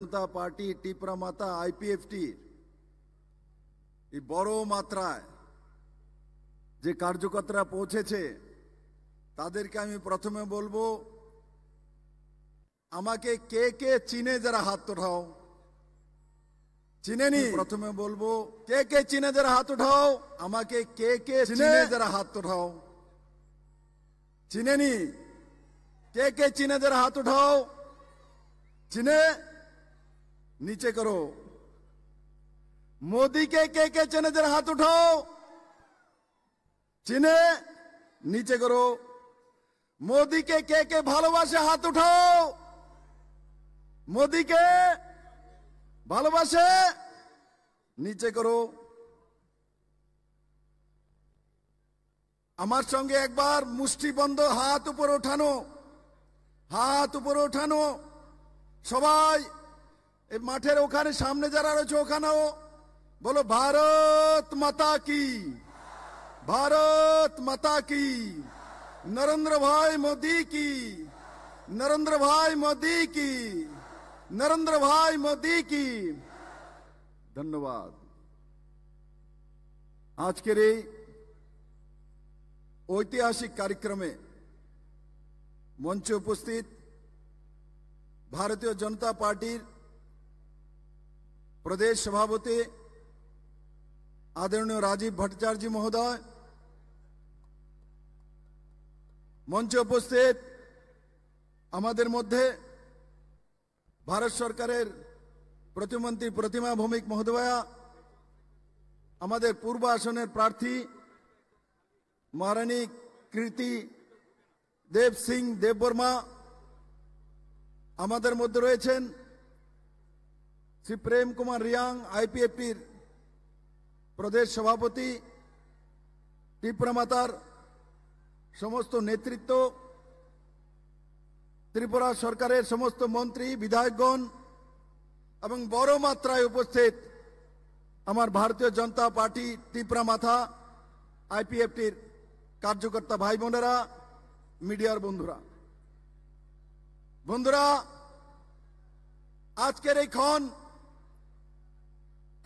জনতা party Tipra মাতা IPFT এই বড় মাত্রায় যে কার্যকর্তারা পৌঁছেছে তাদেরকে আমি প্রথমে বলবো, আমাকে কে কে চিনে যারা হাত উঠাও। চিনেনি? প্রথমে বলবো কে কে চিনে যারা হাত উঠাও। আমাকে কে কে চিনে যারা হাত উঠাও। চিনেনি? কে কে চিনে যারা হাত উঠাও। চিনে नीचे करो। मोदी के चने जरा हाथ उठाओ। चिने नीचे करो। मोदी के भालोबासे हाथ उठाओ। मोदी के भालोबासे नीचे करो। আমার সঙ্গে একবার মুষ্টিবন্ধ হাত উপরে ওঠানো, হাত উপরে ওঠানো। সবাই এই মাঠের ওখানে সামনে যারা রয়েছে ওখানেও বলো ভারত মাতা কি, ভারত মাতা কি, নরেন্দ্র ভাই মোদি কি, নরেন্দ্র ভাই মোদি কি, নরেন্দ্র ভাই মোদি কি। ধন্যবাদ। আজকের এই ঐতিহাসিক কার্যক্রমে মঞ্চে উপস্থিত ভারতীয় জনতা পার্টির प्रदेश सभापति आदरणीय राजीव भट्टाचार्य जी महोदय, मंचे उपस्थित आमादेर मध्य भारत सरकारेर प्रतिमंत्री प्रतिमा भौमिक महोदया, आमादेर पूर्व आसनेर प्रार्थी महारानी कीर्ति देव सिंह देवबर्मा, आमादेर मध्य रयेछेन श्री प्रेम कुमार रियांग आईपीएफटीर प्रदेश सभापति, टिपरा मातार समस्त नेतृत्व, त्रिपुरा सरकारेर समस्त मंत्री विधायकगण एवं बड़ मात्राय उपस्थित आमार भारतीय जनता पार्टी टिपरा माथा आईपीएफटीर कार्यकर्ता भाई बोनेरा, मीडियार बंधुरा, बंधुरा आजकेर এই ক্ষণ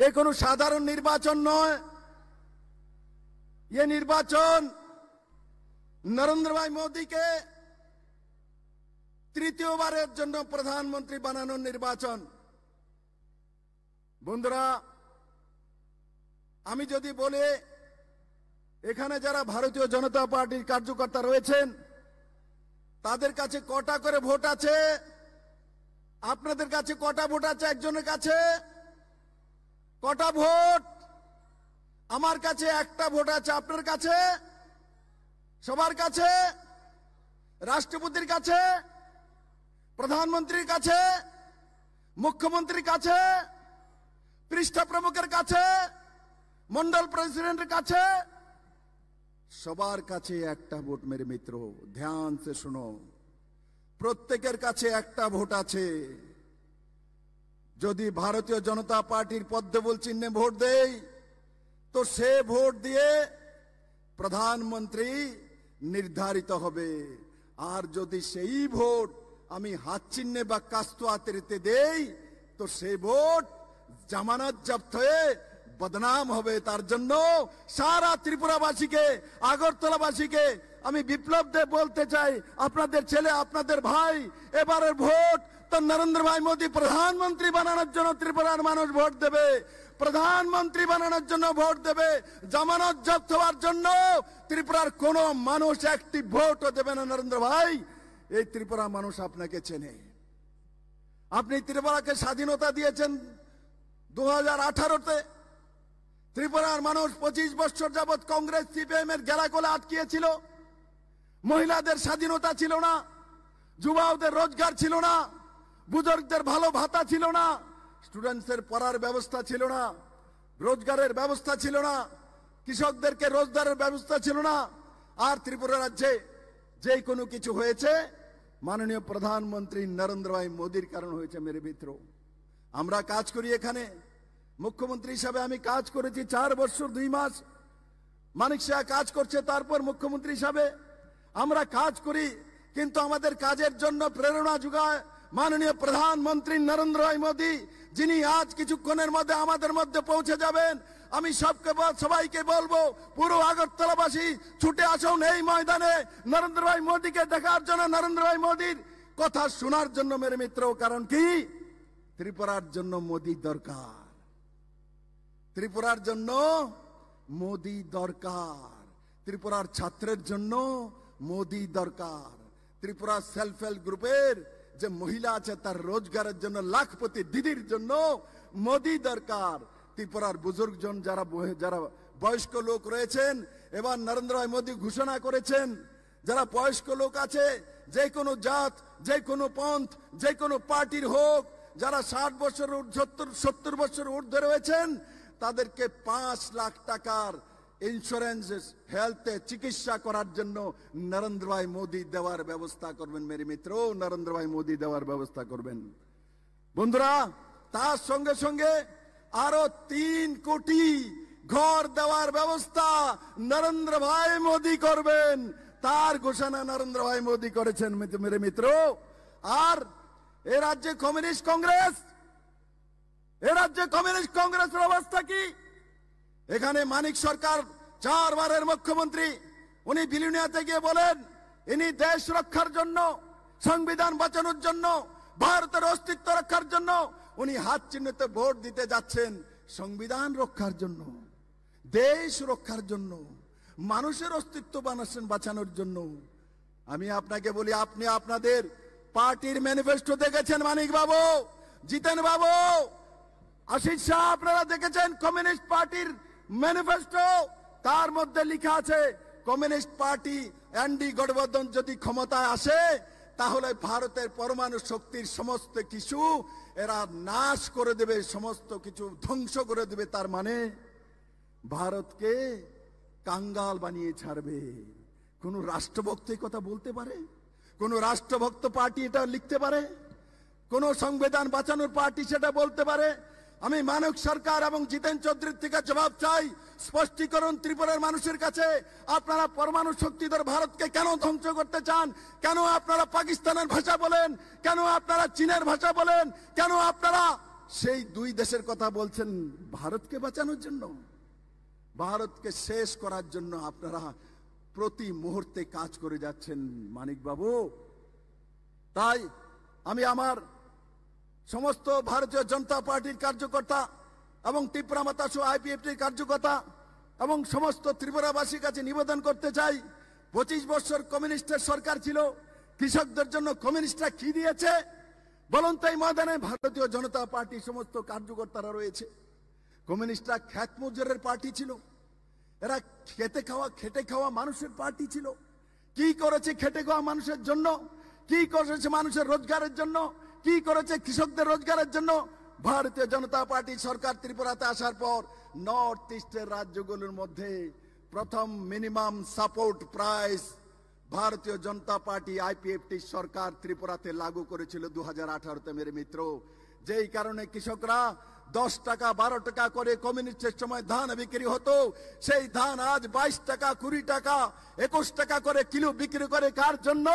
ये কোনো সাধারণ নির্বাচন নয়। ये निर्वाचन नरेंद्र भाई मोदी के তৃতীয়বারের জন্য প্রধানমন্ত্রী বানানোর নির্বাচন। বন্ধুরা, আমি যদি বলি এখানে যারা ভারতীয় জনতা পার্টির কার্যকর্তা রয়েছেন তাদের কাছে কটা করে ভোট আছে, আপনাদের কাছে কটা ভোট আছে, একজনের কাছে কটা ভোট? আমার কাছে একটা ভোট আছে, আপনার কাছে, সবার কাছে, রাষ্ট্রপতির কাছে, প্রধানমন্ত্রীর কাছে, মুখ্যমন্ত্রীর কাছে, পৃষ্ঠা প্রমুখের কাছে, মন্ডল প্রেসিডেন্টের কাছে, সবার কাছে একটা ভোট। मेरे मित्रों ध्यान से सुनो, প্রত্যেকের কাছে একটা ভোট আছে। যদি ভারতীয় জনতা পার্টির পদ্মফুল চিহ্নে ভোট দেই তো সে ভোট দিয়ে প্রধানমন্ত্রী নির্ধারিত হবে। আর যদি সেই ভোট আমি হাত চিহ্নে বা কাস্তো আতরিতে দেই তো সেই ভোট জামানত জব্দ হয়ে বদনাম হবে। তার জন্য সারা ত্রিপুরাবাসীকে, আগরতলাবাসীকে আমি বিপ্লব দে বলতে চাই, আপনাদের ছেলে, আপনাদের ভাই, এবারের ভোট তো নরেন্দ্র ভাই মোদি প্রধানমন্ত্রী বানানোর জন্য ত্রিপুরার মানুষ ভোট দেবে, প্রধানমন্ত্রী বানানোর জন্য ভোট দেবে। জামানত জব্দ হওয়ার জন্য ত্রিপুরার কোন মানুষ একটি ভোটও দেবে না। নরেন্দ্র ভাই, এই ত্রিপুরা মানুষ আপনাকে চেনে। আপনি ত্রিপুরাকে স্বাধীনতা দিয়েছেন 2018-তে। ত্রিপুরার মানুষ 25 বছর যাবৎ কংগ্রেস সিপিএম এর গেলাগোলে আটকিয়েছিল। মহিলাদের স্বাধীনতা ছিল না, যুবকদের রোজগার ছিল না, বুজুর্গদের ভালো ভাতা ছিল না, স্টুডেন্টসের পড়ার ব্যবস্থা ছিল না, রোজগারের ব্যবস্থা ছিল না, কৃষকদেরকে রোজগারের ব্যবস্থা ছিল না। আর ত্রিপুরা রাজ্যে যে কোনো কিছু হয়েছে মাননীয় প্রধানমন্ত্রী নরেন্দ্র ভাই মোদির কারণ হয়েছে। মেরে মিত্র, আমরা কাজ করি এখানে, মুখ্যমন্ত্রী হিসাবে আমি কাজ করেছি 4 বছর 2 মাস, মানিক শাহ কাজ করছে তারপর মুখ্যমন্ত্রী হিসাবে। আমরা কাজ করি, কিন্তু আমাদের কাজের জন্য প্রেরণা যোগায় মাননীয় প্রধানমন্ত্রী নরেন্দ্র ভাই মোদী, যিনি আজ কিছুক্ষণের মধ্যে আমাদের মধ্যে পৌঁছে যাবেন। আমি সবাইকে বলবো, পুরো আগরতলাবাসী ছুটে আসুন এই ময়দানে নরেন্দ্র ভাই মোদীকে দেখার জন্য, নরেন্দ্র ভাই মোদীর কথা শোনার জন্য মেরে মিত্র। কারণ কি, ত্রিপুরার জন্য মোদী দরকার, ত্রিপুরার জন্য মোদী দরকার, ত্রিপুরার ছাত্রের জন্য মোদী দরকার, ত্রিপুরা সেলফ হেল্প গ্রুপের যে মহিলা আছে তার রোজগারের জন্য, লাখপতি দিদির জন্য মোদী দরকার। ত্রিপুরার বুজুর্গজন যারা বয়স্ক লোক রয়েছেন, এবার নরেন্দ্র ভাই মোদী ঘোষণা করেছেন যারা বয়স্ক লোক আছে, যে কোনো জাত, যে কোনো পন্থ, যে কোনো পার্টির হোক, যারা 60 বছর 70 বছর ঊর্ধ্বে রয়েছেন, তাদেরকে 5 লাখ টাকার ইন্স্যুরেন্স হেলথে চিকিৎসা করার জন্য নরেন্দ্র ভাই মোদী দেওয়ার ব্যবস্থা করবেন মেরে মিত্র, নরেন্দ্র ভাই মোদী দেওয়ার ব্যবস্থা করবেন। বন্ধুরা, তার সঙ্গে সঙ্গে আরো 3 কোটি ঘর দেওয়ার ব্যবস্থা নরেন্দ্র ভাই মোদী করবেন, তার ঘোষণা নরেন্দ্র ভাই মোদী করেছেন মেরে মিত্র। আর এ রাজ্যে কমিউনিস্ট কংগ্রেস, এ রাজ্যে কমিউনিস্ট কংগ্রেসের অবস্থা কি? এখানে মানিক সরকার 4 বারের মুখ্যমন্ত্রী, উনি বিলুনিয়াতে গিয়ে বলেন ইনি দেশ রক্ষার জন্য, সংবিধান বাঁচানোর জন্য, ভারতের অস্তিত্ব রক্ষার জন্য উনি হাত চিহ্নিত ভোট দিতে যাচ্ছেন। সংবিধান রক্ষার জন্য, দেশ রক্ষার জন্য, মানুষের অস্তিত্ব বাঁচানোর জন্য। আমি আপনাকে বলি, আপনি আপনাদের পার্টির ম্যানিফেস্টো দেখেছেন মানিক বাবু, জিতেন বাবু, আশিস শাহ, আপনারা দেখেছেন কমিউনিস্ট পার্টির ম্যানিফেস্টো? তার মধ্যে লেখা আছে কমিউনিস্ট পার্টি এনডি গঠবন্ধন যদি ক্ষমতায় আসে তাহলে ভারতের পরমাণু শক্তির সমস্ত কিছু এরা নাশ করে দেবে, সমস্ত কিছু ধ্বংস করে দেবে। তার মানে ভারতকে কাঙ্গাল বানিয়ে ছাড়বে। কোন রাষ্ট্রভক্ত এই কথা বলতে পারে? কোন রাষ্ট্রভক্ত পার্টি এটা লিখতে পারে? কোন সংবিধান বাঁচানোর পার্টি সেটা বলতে পারে? আমি মানিক সরকার এবং জিতেন চৌধুরীর থেকে জবাব চাই, স্পষ্টীকরণ ত্রিপুরার মানুষের কাছে। আপনারা পরমাণু শক্তিধর ভারতকে কেন ধ্বংস করতে চান? কেন আপনারা পাকিস্তানের ভাষা বলেন? কেন আপনারা চীনের ভাষা বলেন? কেন আপনারা সেই 2 দেশের কথা বলছেন? ভারতকে বাঁচানোর জন্য, ভারতকে শেষ করার জন্য আপনারা প্রতি মুহূর্তে কাজ করে যাচ্ছেন মানিক বাবু। তাই আমি আমার সমস্ত ভারতীয় জনতা পার্টির কার্যকর্তা এবং ত্রিপুরা মাতা সহ আইপিএফটির কার্যকর্তা এবং সমস্ত ত্রিপুরাবাসীর কাছে নিবেদন করতে চাই, 25 বছর কমিউনিস্টের সরকার ছিল, কৃষকদের জন্য কমিউনিস্টরা কি দিয়েছে বলুন তো? এই ময়দানে ভারতীয় জনতা পার্টির সমস্ত কার্যকর্তারা রয়েছে। কমিউনিস্টরা খ্যাত মজুরের পার্টি ছিল, এরা খেটে খাওয়া মানুষের পার্টি ছিল। কি করেছে খেটে খাওয়া মানুষের জন্য? কি করেছে মানুষের রোজগারের জন্য? কি করেছে কৃষকদের রোজগারের জন্য? ভারতীয় জনতা পার্টি সরকার ত্রিপুরাতে আসার পর নর্থ ইস্টের রাজ্যগুলোর মধ্যে প্রথম মিনিমাম সাপোর্ট প্রাইস ভারতীয় জনতা পার্টি আইপিএফটি সরকার ত্রিপুরাতে লাগু করেছিল 2018-তে মেরে মিত্র। যেই কারণে কৃষকরা 10 টাকা 12 টাকা করে কমিউনিস্টের সময় ধান বিক্রি হতো, সেই ধান আজ 22 টাকা 20 টাকা 21 টাকা করে কিলো বিক্রি করে। কার জন্য?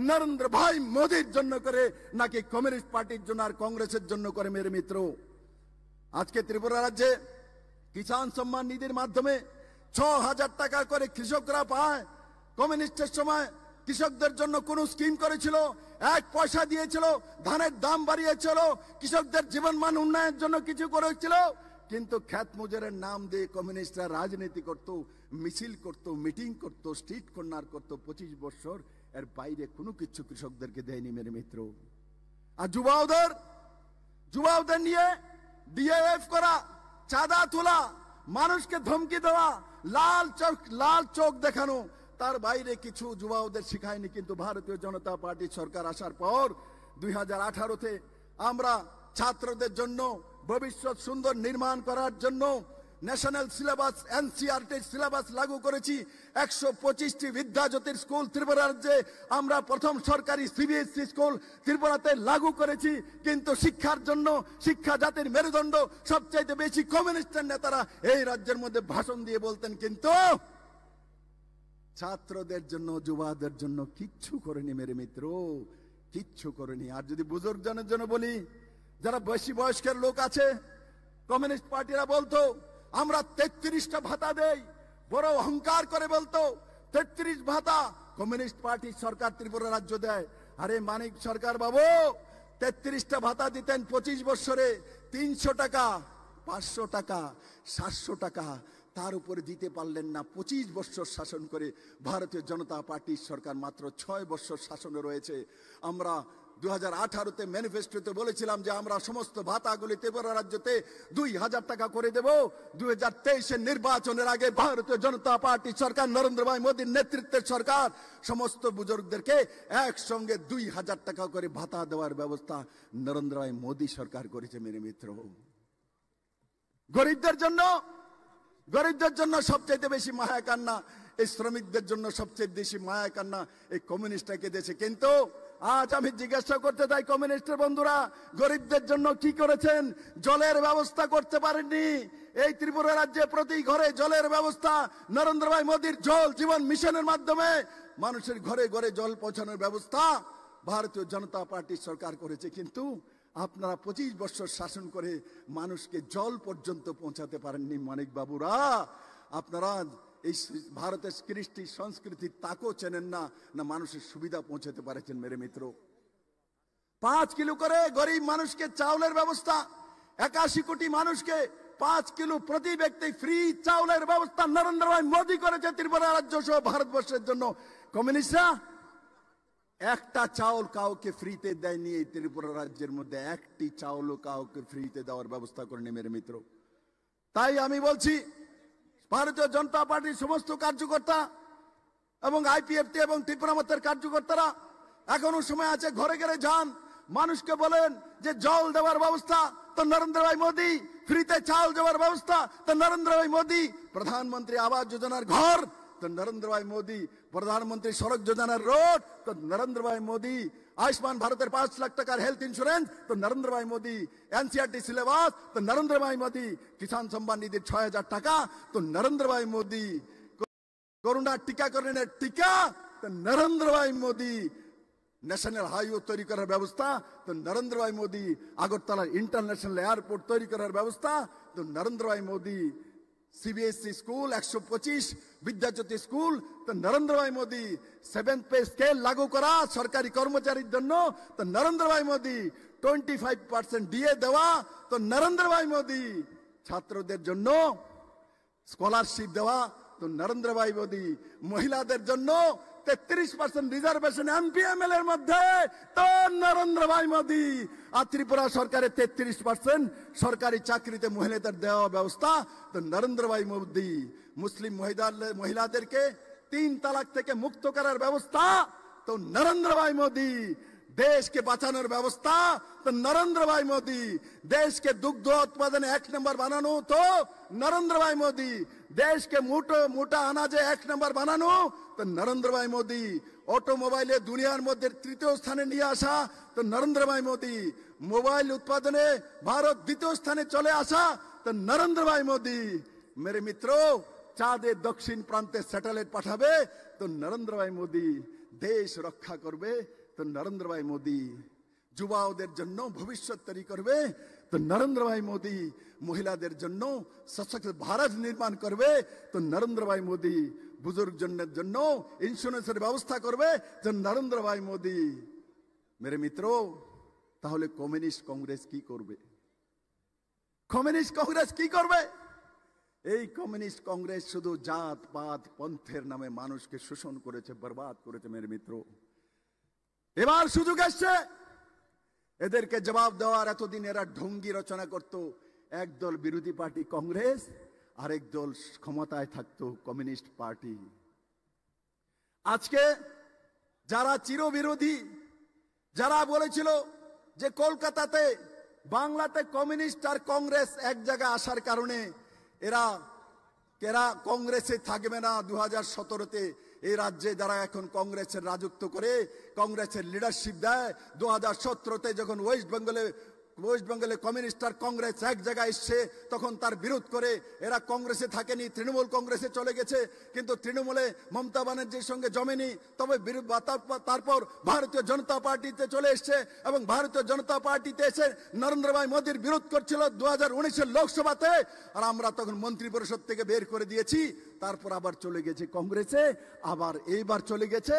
নরেন্দ্র ভাই মোদীর জন্য করে, নাকি কমিউনিস্ট পার্টির জন্য আর কংগ্রেসের জন্য করে মেরে মিত্র? আজকে ত্রিপুরা রাজ্যে কিষাণ সম্মান নিধির মাধ্যমে 6000 টাকা করে কৃষকরা পায়। কমিউনিস্টের সময় কৃষকদের জন্য কোন স্কিম করেছিল? 1 পয়সা দিয়েছিল? ধানের দাম বাড়িয়েছিল? কৃষকদের জীবনমান উন্নয়নের জন্য কিছু করেছিল? কিন্তু খ্যাত মজুরের নাম দিয়ে কমিউনিস্টরা রাজনীতি করত, মিছিল করত, মিটিং করত, স্ট্রিট কর্নার করত। 25 বছর এর বাইরে কোনো কিছু কৃষকদেরকে দেয়নি মেরে মিত্র। আর যুবাওদের নিয়ে ডিএফ করা, চাঁদা তোলা, মানুষকে ধমকি দেওয়া, লাল চোখ দেখানো, তার বাইরে কিছু যুবাওদের শিখায়নি। কিন্তু ভারতীয় জনতা পার্টি সরকার আসার পর 2018-তে আমরা ছাত্রদের জন্য ভবিষ্যৎ সুন্দর নির্মাণ করার জন্য ন্যাশনাল সিলেবাস এনসিইআরটি সিলেবাস লাগু করেছি। 125টি বিদ্যাজ্যোতির স্কুল ত্রিপুরা রাজ্যে আমরা প্রথম সরকারি সিবিএসই স্কুল ত্রিপুরাতে লাগু করেছি। কিন্তু শিক্ষার জন্য, শিক্ষা জাতির মেরুদণ্ড, সবচাইতে বেশি কমিউনিস্টের নেতারা এই রাজ্যের মধ্যে ভাষণ দিয়ে বলতেন, কিন্তু ছাত্রদের জন্য, যুবাদের জন্য কিচ্ছু করেনি মেরে মিত্র। কিচ্ছু করেনি। আর যদি বুজুর্গজনের জন্য বলি, যারা বেশি বয়স্কের লোক আছে, কমিউনিস্ট পার্টিরা বলতো আমরা 33টা ভাতা দেই, বড় অহংকার করে বলতো 33 ভাতা কমিউনিস্ট পার্টি সরকার ত্রিপুরা রাজ্য দেয়। আরে মানিক সরকার বাবু, 33টা ভাতা দিতেন 25 বছরে, 300 টাকা, 500 টাকা, 700 টাকা, তার উপরে দিতে পারলেন না। 25 বছর শাসন করে ভারতীয় জনতা পার্টির সরকার মাত্র 6 বছর শাসনে রয়েছে। আমরা 2018-তে ম্যানিফেস্টোতে বলেছিলাম যে আমরা সমস্ত ভাতাগুলি ত্রিপুরা রাজ্যতে 2000 টাকা করে দেব। 2023-এর নির্বাচনের আগে ভারতীয় জনতা পার্টি সরকার, নরেন্দ্র ভাই মোদীর নেতৃত্বের সরকার, সমস্ত বুজুর্গদেরকে একসঙ্গে 2000 টাকা করে ভাতা দেওয়ার ব্যবস্থা নরেন্দ্র ভাই মোদী সরকার করেছে। মেরে মিত্র, গরিবদের জন্য সবচেয়ে বেশি মায়া কান্না, এই শ্রমিকদের জন্য সবচেয়ে বেশি মায়া কান্না এই কমিউনিস্টরা কেঁদেছে। কিন্তু আজ আমি জিজ্ঞাসা করতে চাই, কমিউনিস্টের বন্ধুরা গরিবদের জন্য কি করেছেন? জলের ব্যবস্থা করতে পারেননি। এই ত্রিপুরা রাজ্যে প্রতি ঘরে জলের ব্যবস্থা নরেন্দ্র ভাই মোদীর জল জীবন মিশনের মাধ্যমে মানুষের ঘরে ঘরে জল পৌঁছানোর ব্যবস্থা ভারতীয় জনতা পার্টির সরকার করেছে। কিন্তু আপনারা 25 বছর শাসন করে মানুষকে জল পর্যন্ত পৌঁছাতে পারেননি। মানিক বাবুরা, আপনারা এই ভারতের কৃষ্টি সংস্কৃতি তাকেও চেনেন না, না মানুষের সুবিধা পৌঁছাতে পারেছেন। মেরে মিত্র, 5 কিলো করে গরিব মানুষকে চাউলের ব্যবস্থা, 81 কোটি মানুষকে 5 কিলো প্রতি ব্যক্তি ফ্রি চাউলের ব্যবস্থা নরেন্দ্র ভাই মোদী করেছে ত্রিপুরা রাজ্য সহ ভারতবর্ষের জন্য। কমিউনিস্টরা একটা চাউল কাউকে ফ্রিতে দেয়নি। এই ত্রিপুরা রাজ্যের মধ্যে একটি চাউলও কাউকে ফ্রিতে দেওয়ার ব্যবস্থা করেনি। মেরে মিত্র, তাই আমি বলছি ভারতীয় জনতা পার্টির সমস্ত কার্যকর্তা এবং আইপিএফটি এবং ত্রিপুরা মতের কার্যকর্তারা এখনো সময় আছে, ঘরে ঘরে যান, মানুষকে বলেন যে জল দেওয়ার ব্যবস্থা তো নরেন্দ্র ভাই মোদী, ফ্রিতে চাল দেওয়ার ব্যবস্থা তো নরেন্দ্র ভাই মোদী, প্রধানমন্ত্রী আবাস যোজনার ঘর তো নরেন্দ্র ভাই মোদী, প্রধানমন্ত্রী সড়ক যোজনার রোড তো নরেন্দ্র ভাই মোদী, आयुष्मान भारत 5 लाख টাকার হেলথ ইন্স্যুরেন্স তো নরেন্দ্র ভাই মোদী, এনসিআরটি সিলেবাস তো নরেন্দ্র ভাই মোদী, কিষাণ সম্মান নিধির 6000 টাকা তো নরেন্দ্র ভাই মোদী, করোনা টিকাকরণের টিকা তো নরেন্দ্র ভাই মোদী, ন্যাশনাল হাইওয়ে তৈরি করার ব্যবস্থা তো নরেন্দ্র ভাই মোদী, আগরতলা ইন্টারন্যাশনাল এয়ারপোর্ট তৈরি করার ব্যবস্থা তো নরেন্দ্র ভাই মোদী, सीबीएसई स्कूल 125 विद्याज्योति स्कूल तो नरेंद्र भाई मोदी, 7th पे स्केल लागू करा सरकारी कर्मचारी जन्नो तो नरेंद्र भाई मोदी, 25% डीए देवा तो नरेंद्र भाई मोदी, छात्रদের জন্য স্কলারশিপ দেওয়া তো নরেন্দ্র ভাই মোদী, মহিলাদের জন্য 33% রিজার্ভেশন এমপিএমএল এর মধ্যে তো নরেন্দ্র ভাই মোদী, আর ত্রিপুরা সরকারের 33% সরকারি চাকরিতে মহিলাদের দেওয়া ব্যবস্থা তো নরেন্দ্র ভাই মোদী, মুসলিম মহিলাদেরকে 3 তালাক থেকে মুক্ত করার ব্যবস্থা তো নরেন্দ্র ভাই মোদী, देश के বাঁচানোর ব্যবস্থা তো নরেন্দ্র ভাই মোদী, देश के दुग्ध उत्पादन 1 नंबर বানানো তো নরেন্দ্র ভাই মোদী, देश के মোটা अनाजे 1 नंबर বানানো তো নরেন্দ্র ভাই মোদী, অটোমোবাইলে দুনিয়ার মধ্যে তৃতীয় স্থানে নিয়ে আসা তো নরেন্দ্র ভাই মোদী, মোবাইল উৎপাদনে ভারত দ্বিতীয় স্থানে চলে আসা তো নরেন্দ্র ভাই মোদী। मेरे मित्रों, চাঁদের দক্ষিণ প্রান্তে স্যাটেলাইট পাঠাবে তো নরেন্দ্র ভাই মোদী, দেশ রক্ষা করবে তো নরেন্দ্র ভাই মোদী, যুবাদের জন্য ভবিষ্যৎ তৈরি করবে তো নরেন্দ্র ভাই মোদী, মহিলাদের জন্য সশক্ত ভারত নির্মাণ করবে তো নরেন্দ্র ভাই মোদী, বুজুর্গজনের জন্য ইন্স্যুরেন্সের ব্যবস্থা করবে তো নরেন্দ্র ভাই মোদী। मेरे मित्रों, তাহলে কমিউনিস্ট কংগ্রেস কি করবে? কমিউনিস্ট কংগ্রেস কি করবে? এই কমিউনিস্ট কংগ্রেস শুধু জাত পাত পন্থের নামে মানুষকে শোষণ করেছে, বরবাদ করেছে। मेरे मित्रों, এবার সুযোগ আসছে এদেরকে জবাব দেওয়ার। এতদিন এরা ঢঙ্গি রচনা করত, একদল বিরোধী পার্টি কংগ্রেস, আরেক দল ক্ষমতায় থাকতো কমিউনিস্ট পার্টি। আজকে যারা চিরবিরোধী, যারা বলেছিল যে কলকাতাতে বাংলাতে কমিউনিস্ট আর কংগ্রেস এক জায়গায় আসার কারণে এরা কংগ্রেসে থাকবে না 2017-তে, এই রাজ্যে যারা এখন কংগ্রেসের রাজত্ব করে, কংগ্রেসের লিডারশিপ দেয়, 2017-তে যখন ওয়েস্ট বেঙ্গলে ওয়েস্ট বেঙ্গলে কমিউনিস্ট আর কংগ্রেস এক জায়গায় এসছে, তখন তার বিরোধ করে এরা কংগ্রেসে থাকেনি, তৃণমূল কংগ্রেসে চলে গেছে। কিন্তু তৃণমূলে মমতা ব্যানার্জির সঙ্গে জমেনি, তবে তারপর ভারতীয় জনতা পার্টিতে চলে এসছে এবং ভারতীয় জনতা পার্টিতে এসে নরেন্দ্র ভাই মোদীর বিরোধ করছিল 2019-এর লোকসভাতে, আর আমরা তখন মন্ত্রী পরিষদ থেকে বের করে দিয়েছি। তারপর আবার চলে গেছে কংগ্রেসে, আবার এইবার চলে গেছে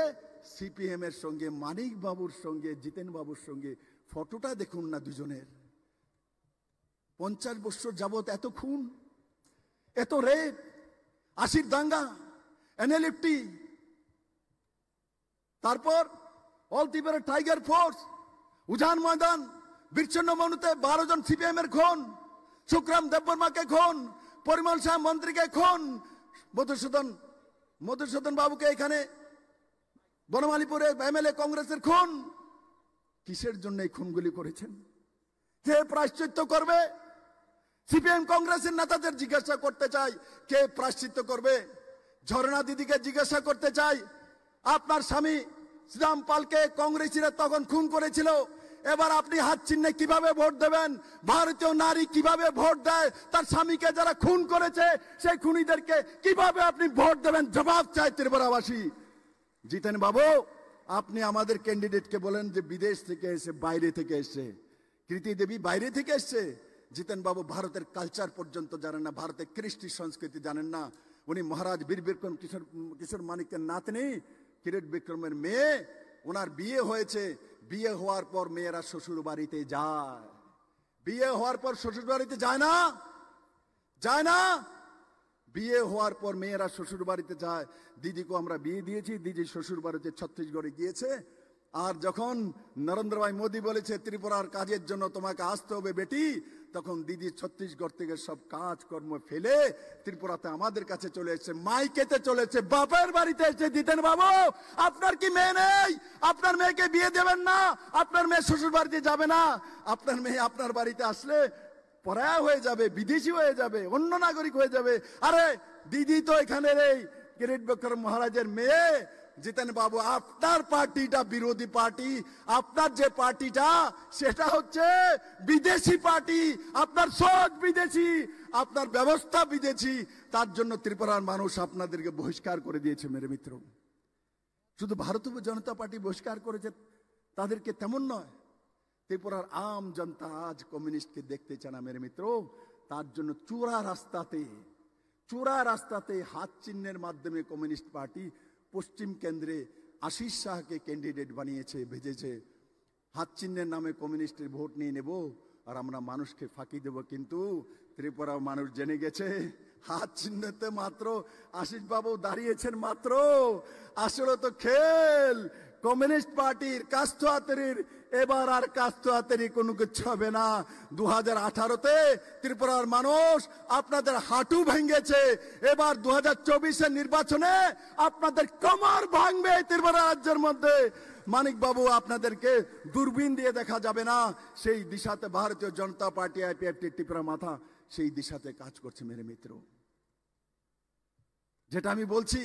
সিপিএম এর সঙ্গে, মানিক বাবুর সঙ্গে, জিতেন বাবুর সঙ্গে। ফটোটা দেখুন না দুজনের, 50 বছর যাবত এত খুন, এত রেপ, 80 দাঙ্গা, এনএলএফটি, তারপর অলতিবের টাইগার ফোর্স, উজান ময়দান, বিচ্ছিন্ন মনুতে 12 জন সিপিএম এর খুন, সুখরাম দেববর্মাকে খুন, পরিমল শাহ মন্ত্রীকে খুন, মধুসূদন বাবুকে এখানে বনমালীপুরে এমএলএ কংগ্রেসের খুন। কিসের জন্য এই খুনগুলি করেছেন? কে প্রায়শ্চিত্ত করবে? সিপিএম কংগ্রেসের নেতাদের জিজ্ঞাসা করতে চাই, কে প্রায়শ্চিত্ত করবে? ঝর্ণা দিদিকে জিজ্ঞাসা করতে চাই, আপনার স্বামী শ্রীরাম পালকে কংগ্রেসীরা তখন খুন করেছিল, এবার আপনি হাত চিহ্নে কিভাবে ভোট দেবেন? ভারতীয় নারী কিভাবে ভোট দেয়? তার স্বামীকে যারা খুন করেছে সেই খুনিদেরকে কিভাবে আপনি ভোট দেবেন? জবাব চাই ত্রিপুরাবাসী। জিতেন বাবু, আপনি আমাদের ক্যান্ডিডেটকে বলেন যে বিদেশ থেকে এসে, বাইরে থেকে এসে, কৃতি দেবী বাইরে থেকে এসছে। জিতেন বাবু ভারতের কালচার পর্যন্ত জানেন না, ভারতের কৃষ্টি সংস্কৃতি জানেন না। উনি মহারাজ বীর বিক্রম কিশোর মানিকের নাতনি কিরিট বিক্রমের মেয়ে, ওনার বিয়ে হয়েছে। বিয়ে হওয়ার পর মেয়েরা শ্বশুর বাড়িতে যায়, বিয়ে হওয়ার পর শ্বশুর বাড়িতে যায় না, যায় না। বিয়ে হওয়ার পর মেয়েরা শ্বশুর বাড়িতে যায়। দিদিকে আমরা বিয়ে দিয়েছি, দিদি শ্বশুর বাড়িতে ছত্তিশগড়ে গিয়েছে। আর যখন নরেন্দ্র ভাই মোদী বলেছে ত্রিপুরার কাজের জন্য তোমাকে আসতে হবে বেটি, তখন দিদি ছত্তিশগড় থেকে সব কাজকর্ম ফেলে ত্রিপুরাতে আমাদের কাছে চলে এসেছে, মাইকেতে চলেছে, বাপের বাড়িতে এসে। জিতেন বাবু, আপনার কি মেয়ে নেই? আপনার মেয়েকে বিয়ে দেবেন না? আপনার মেয়ে শ্বশুর বাড়িতে যাবে না? আপনার মেয়ে আপনার বাড়িতে আসলে পরায়া হয়ে যাবে, বিদেশি হয়ে যাবে, অন্য নাগরিক হয়ে যাবে। আরে দিদি তো এখানের এই কিরিট বিক্রম মহারাজের মেয়ে। জিতেন বাবু, আপনার পার্টিটা বিরোধী পার্টি, আপনার যে পার্টিটা সেটা হচ্ছে বিদেশি পার্টি, আপনার সোচ বিদেশি, আপনার ব্যবস্থা বিদেশি। তার জন্য ত্রিপুরার মানুষ আপনাদেরকে বহিষ্কার করে দিয়েছে মেরে মিত্র। শুধু ভারতীয় জনতা পার্টি বহিষ্কার করেছে তাদেরকে তেমন নয়, ত্রিপুরার আম জনতা আজ কমিউনিস্টকে দেখতে চায় না মেরে মিত্র। তার জন্য চূড়া রাস্তাতে হাত চিহ্নের মাধ্যমে কমিউনিস্ট পার্টি পশ্চিম কেন্দ্রে আশিস শাহকে ক্যান্ডিডেট বানিয়েছে, ভেজেছে। হাত চিহ্নের নামে কমিউনিস্টের ভোট নিয়ে নেব আর আমরা মানুষকে ফাঁকি দেব। কিন্তু ত্রিপুরা মানুষ জেনে গেছে হাত চিহ্নতে মাত্র আশিস বাবু দাঁড়িয়েছেন মাত্র, আসলে তো খেল কমিউনিস্ট পার্টির কাস্তুয়াতেরির। এবার আর কাস্তুয়াতেরি কোনো কিছু হবে না। 2018-তে ত্রিপুরার মানুষ আপনাদের হাঁটু ভেঙেছে, এবার 2024-এর নির্বাচনে আপনাদের কোমর ভাঙবে ত্রিপুরা রাজ্যের মধ্যে। মানিক বাবু, আপনাদেরকে দূরবীন দিয়ে দেখা যাবে না। সেই দিশাতে ভারতীয় জনতা পার্টি, আইপিএফটি, ত্রিপুরা মাথা সেই দিশাতে কাজ করছে মেরে মিত্র। যেটা আমি বলছি,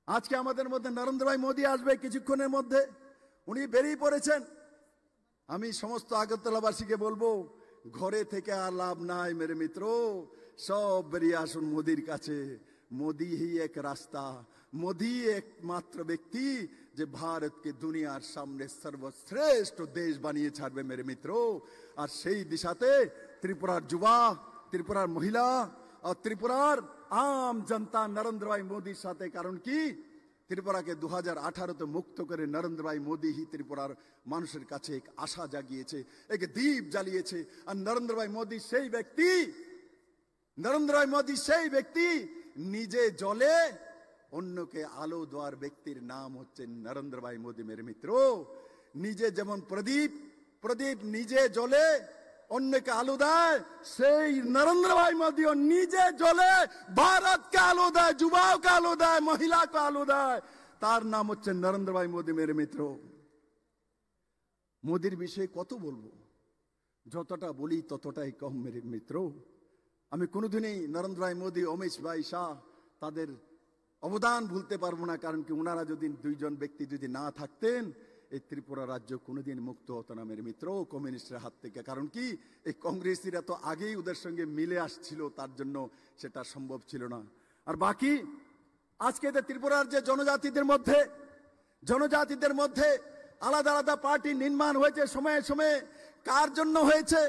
আজকে আমাদের মধ্যে নরেন্দ্র ভাই মোদী আসবে কিছুক্ষণের মধ্যে, উনি বেরিয়ে পড়েছেন। আমি সমস্ত আগরতলাবাসীকে বলবো, ঘরে থেকে আর লাভ নাই মেরে মিত্র, সব বেরিয়ে আসুন মোদীর কাছে। মোদী হি এক রাস্তা, মোদী একমাত্র ব্যক্তি যে ভারতকে দুনিয়ার সামনে সর্বশ্রেষ্ঠ দেশ বানিয়ে ছাড়বে মেরে মিত্র। আর সেই দিশাতে ত্রিপুরার যুবা, ত্রিপুরার মহিলা আর ত্রিপুরার আম জনতা নরেন্দ্র ভাই মোদীর সাথে। কারণ কি, ত্রিপুরাকে 2018-তে মুক্ত করে নরেন্দ্র ভাই মোদী হি ত্রিপুরার মানুষের কাছে এক আশা জাগিয়েছে, এক দ্বীপ জ্বালিয়েছে। আর নরেন্দ্র ভাই মোদী সেই ব্যক্তি নিজে জ্বলে অন্যকে আলো দেওয়ার ব্যক্তির নাম হচ্ছে নরেন্দ্র ভাই মোদী মেরে মিত্র। নিজে যেমন প্রদীপ নিজে জ্বলে অন্যকে আলো দেয়, সেই নরেন্দ্র ভাই মোদীও নিজে জ্বলে ভারতকে আলো দেয়, যুবাকে আলো দেয়, মহিলাকে আলো দেয়। তার নাম হচ্ছে নরেন্দ্র ভাই মোদী মেরে মিত্র। মোদীর বিষয়ে কত বলবো, যতটা বলি ততটাই কম মেরে মিত্র। আমি কোনোদিনই নরেন্দ্র ভাই মোদী, অমিত ভাই শাহ তাদের অবদান ভুলতে পারবো না। কারণ কি, ওনারা যদি দুইজন ব্যক্তি যদি না থাকতেন, এই ত্রিপুরা রাজ্য কোনোদিন মুক্ত হতো না মেরে মিত্র কমিউনিস্টের হাত থেকে। কারণ কি, এই কংগ্রেসীরা তো আগেই ওদের সঙ্গে মিলে আসছিল, তার জন্য সেটা সম্ভব ছিল না। আর বাকি আজকে ত্রিপুরার যে জনজাতিদের মধ্যে আলাদা আলাদা পার্টি নির্মাণ হয়েছে সময়ে সময়ে, কার জন্য হয়েছে,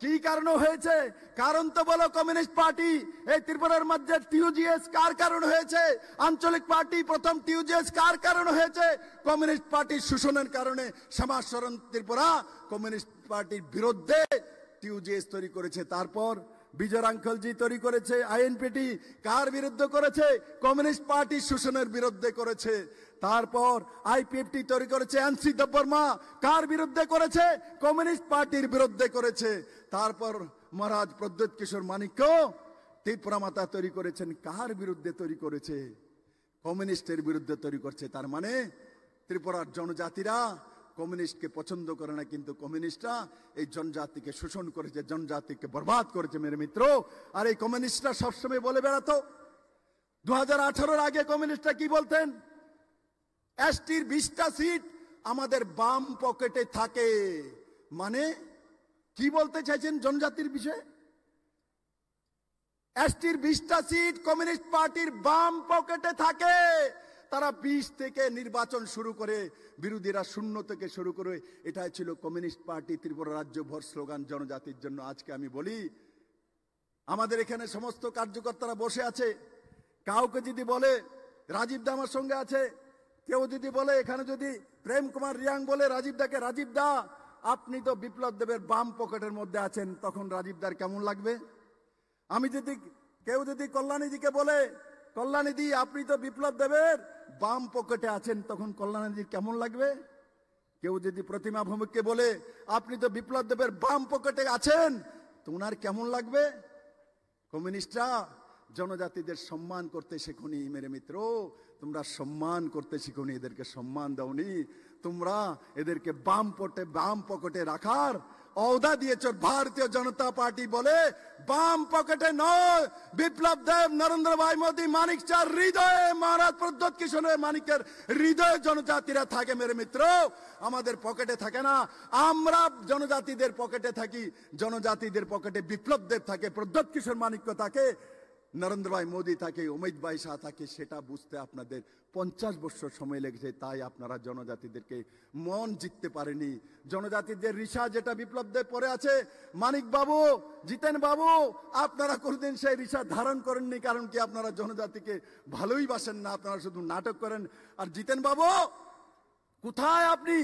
কি কারণে হয়েছে? কারণ তো বলো কমিউনিস্ট পার্টি এই ত্রিপুরার মধ্যে টিউজিএস কার কারণ হয়েছে? আঞ্চলিক পার্টি প্রথম টিউজিএস কার কারণ হয়েছে? কমিউনিস্ট পার্টির শোষণের কারণে। সমাজ শরণ ত্রিপুরা কমিউনিস্ট পার্টির বিরুদ্ধে টিউজিএস তৈরি করেছে। তারপর বিজয় রাঙ্কলজি তৈরি করেছে আইএনপিটি, কার বিরুদ্ধে করেছে? কমিউনিস্ট পার্টির শোষণের বিরুদ্ধে করেছে। তারপর আইপিএফটি তৈরি করেছে এনসি দেববর্মা, কার বিরুদ্ধে করেছে? কমিউনিস্ট পার্টির বিরুদ্ধে করেছে। তারপর মহারাজ প্রদ্যোৎ কিশোর মানিক্য ত্রিপুরা মাতা তৈরি করেছেন, কার বিরুদ্ধে তৈরি করেছে? কমিউনিস্টের বিরুদ্ধে তৈরি করছে। তার মানে ত্রিপুরার জনজাতিরা কমিউনিস্টকে পছন্দ করে না, কিন্তু কমিউনিস্টরা এই জনজাতিকে শোষণ করেছে, জনজাতিকে বরবাদ করেছে মেরে মিত্র। আর এই কমিউনিস্টরা সবসময় বলে বেড়াতো, 2018 আগে কমিউনিস্টরা কি বলতেন? এসটির 20টা সিট আমাদের বাম পকেটে থাকে। মানে কি বলতে চাইছেন জনজাতির বিষয়ে? এসটির 20টা সিট কমিউনিস্ট পার্টির বাম পকেটে থাকে। তারা 20 থেকে নির্বাচন শুরু করে, বিরোধীরা 0 থেকে শুরু করে। এটাই ছিল কমিউনিস্ট পার্টি ত্রিপুরা রাজ্য ভর স্লোগান জনজাতির জন্য। আজকে আমি বলি, আমাদের এখানে সমস্ত কার্যকর্তারা বসে আছে, কাউকে যদি বলে রাজীব দা আমার সঙ্গে আছে, কেউ যদি বলে এখানে যদি প্রেম কুমার রিয়াং বলে রাজীব দাকে, রাজীব দা আপনি তো বিপ্লব দেবের বাম পকেটের মধ্যে আছেন, তখন রাজীব দার কেমন লাগবে? আমি যদি কেউ যদি কল্যাণীজিকে বলে কল্যাণীদি আপনি তো বিপ্লব দেবের বাম পকেটে আছেন, তখন কল্যাণীজির কেমন লাগবে? কেউ যদি প্রতিমা ভৌমিককে বলে আপনি তো বিপ্লব দেবের বাম পকেটে আছেন, তো উনার কেমন লাগবে? কমিউনিস্টরা জনজাতিদের সম্মান করতে শেখনি মেরে মিত্র, তোমরা সম্মান করতে শিখুনি, এদেরকে সম্মান দাওনি, তোমরা এদেরকে বাম পকেটে রাখার অহদা দিয়েছ। ভারতীয় জনতা পার্টি বলে বাম পকেটে নয়, বিপ্লব দেব, নরেন্দ্র ভাই মোদী, মানিক চার হৃদয়ে, মহারাজ প্রদ্যোৎ কিশোর মানিকের হৃদয়ে জনজাতিরা থাকে মেরে মিত্র, আমাদের পকেটে থাকে না। আমরা জনজাতিদের পকেটে থাকি, জনজাতিদের পকেটে বিপ্লব দেব থাকে, প্রদ্যোৎ কিশোর মানিক্য থাকে, নরেন্দ্র ভাই মোদী থাকে, অমিত ভাই শাহ থাকে। সেটা বুঝতে আপনাদের 50 বছর সময় লেগেছে, তাই আপনারা জনজাতিদেরকে মন জিততে পারেনি। জনজাতিদের রিসা যেটা বিপ্লব দেব পরে আছে, মানিক বাবু, জিতেন বাবু, আপনারা কোনদিন সেই রিসা ধারণ করেননি। কারণ কি, আপনারা জনজাতিকে ভালোই বাসেন না, আপনারা শুধু নাটক করেন। আর জিতেন বাবু কোথায় আপনি?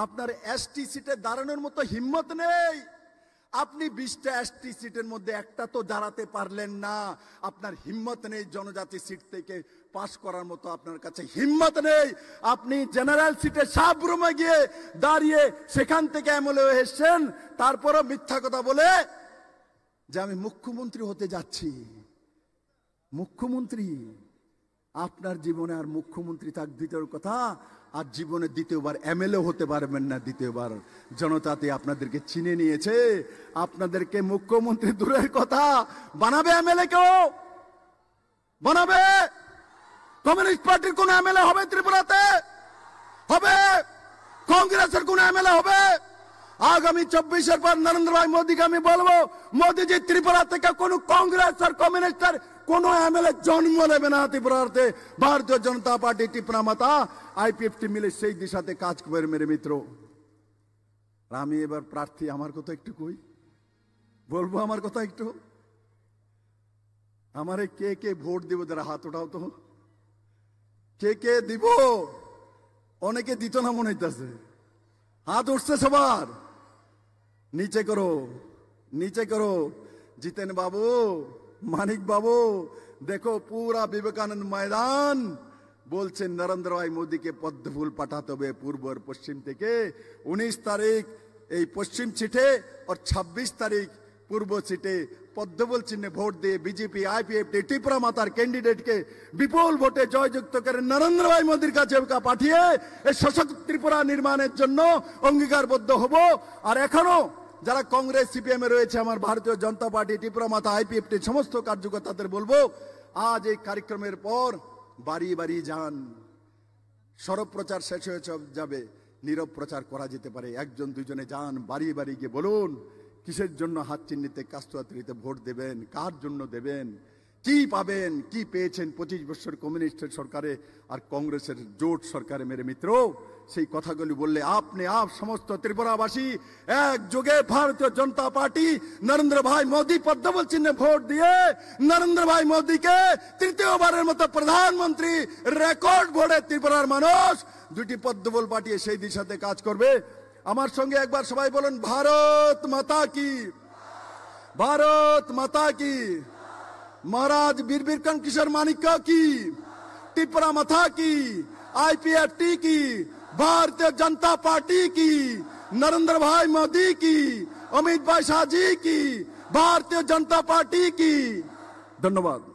আপনার এসটি সিটে দাঁড়ানোর মতো হিম্মত নেই। আপনি 20টা এসটি সিটের মধ্যে একটা তো দাঁড়াতে পারলেন না। আপনার হিম্মত নেই জনজাতি সিট থেকে পাস করার মতো, আপনার কাছে হিম্মত নেই। আপনি জেনারেল সিটে সাবরুমে গিয়ে দাঁড়িয়ে সেখান থেকে এমএলএ এসেছেন, তারপরও মিথ্যা কথা বলে যে আমি মুখ্যমন্ত্রী হতে যাচ্ছি। মুখ্যমন্ত্রী আপনার জীবনে আর মুখ্যমন্ত্রী থাক দ্বিতীয় কথা, আর জীবনে দ্বিতীয়বার এমএলএ হতে পারবেন না। দ্বিতীয়বার জনতাতে আপনাদেরকে চিনে নিয়েছে, আপনাদেরকে মুখ্যমন্ত্রী দূরের কথা বানাবে এমএলএ, কেউ বানাবে? কমিউনিস্ট পার্টির কোন এমএলএ হবে ত্রিপুরাতে? হবে? কংগ্রেসের কোন এমএলএ হবে? আগামী 24-এর পর নরেন্দ্র ভাই মোদীকে আমি বলবো, মোদীজি ত্রিপুরা থেকে কোন কংগ্রেস আর কমিউনিস্টের কোন এমএলএ জন্ম নেবে না ত্রিপুরাতে। ভারতীয় জনতা পার্টি, ত্রিপুরা মাতা, আইপিএফটি মিলে সেই দিশাতে কাজ করবে মেরে মিত্র। আমি এবার প্রার্থী, আমার কথা একটু কই, বলবো আমার কথা একটু। আমারে কে কে ভোট দিব? যারা হাত ওঠাও তো, কে কে দিব? অনেকে দিত না মনে হইতেছে, হাত উঠছে সবার, নিচে করো, নিচে করো। জিতেন বাবু, মানিক বাবু, দেখো পুরা বিবেকানন্দ ময়দান বলছেন নরেন্দ্র ভাই মোদীকে পদ্ম ফুল পাঠাতে হবে পূর্ব আর পশ্চিম থেকে। 19 তারিখ এই পশ্চিম সিটে আর 26 তারিখ পূর্ব সিটে পদ্মফুল চিহ্নে ভোট দিয়ে বিজেপি, আইপিএফটি, ত্রিপুরা মাতার ক্যান্ডিডেটকে বিপুল ভোটে জয়যুক্ত করে নরেন্দ্র ভাই মোদীর কাছে পাঠিয়ে এই সশক্ত ত্রিপুরা নির্মাণের জন্য অঙ্গীকারবদ্ধ হব। আর এখনো যারা কংগ্রেস, সিপিএম এ রয়েছে, আমার ভারতীয় জনতা পার্টি, ত্রিপুরা মাতা, আইপিএফটি সমস্ত কার্যকর্তাদের বলবো, আজ এই কার্যক্রমের পর বাড়ি বাড়ি যান। সড়ক প্রচার শেষ হয়ে যাবে, নীরব প্রচার করা যেতে পারে। একজন দুজনে যান, বাড়ি বাড়ি গিয়ে বলুন কিসের জন্য হাত চিহ্নিতে কাস্তুয়াত্রীতে ভোট দেবেন, কার জন্য দেবেন, কি পাবেন, কি পেয়েছেন 25 বছর কমিউনিস্টের সরকারে আর কংগ্রেসের জোট সরকারে। মেরে মিত্র, সেই কথাগুলি বললে আপনি সমস্ত ত্রিপুরাবাসী একযোগে ভারতীয় জনতা পার্টি নরেন্দ্র ভাই মোদী পদ্মবল চিহ্নে ভোট দিয়ে নরেন্দ্র ভাই মোদীকে তৃতীয়বারের মতো প্রধানমন্ত্রী রেকর্ড ভোটে ত্রিপুরার মানুষ দুটি পদ্মবল পাঠিয়ে সেই দিশাতে কাজ করবে। আমার সঙ্গে একবার সবাই বলুন, ভারত মাতা কি, ভারত মাতা কি, महाराज वीर बिरकन किशोर मानिका की, टिपरा मथा की, आईपीएफटी की, भारतीय जनता पार्टी की, नरेंद्र भाई मोदी की, अमित भाई शाह जी की, भारतीय जनता पार्टी की। धन्यवाद।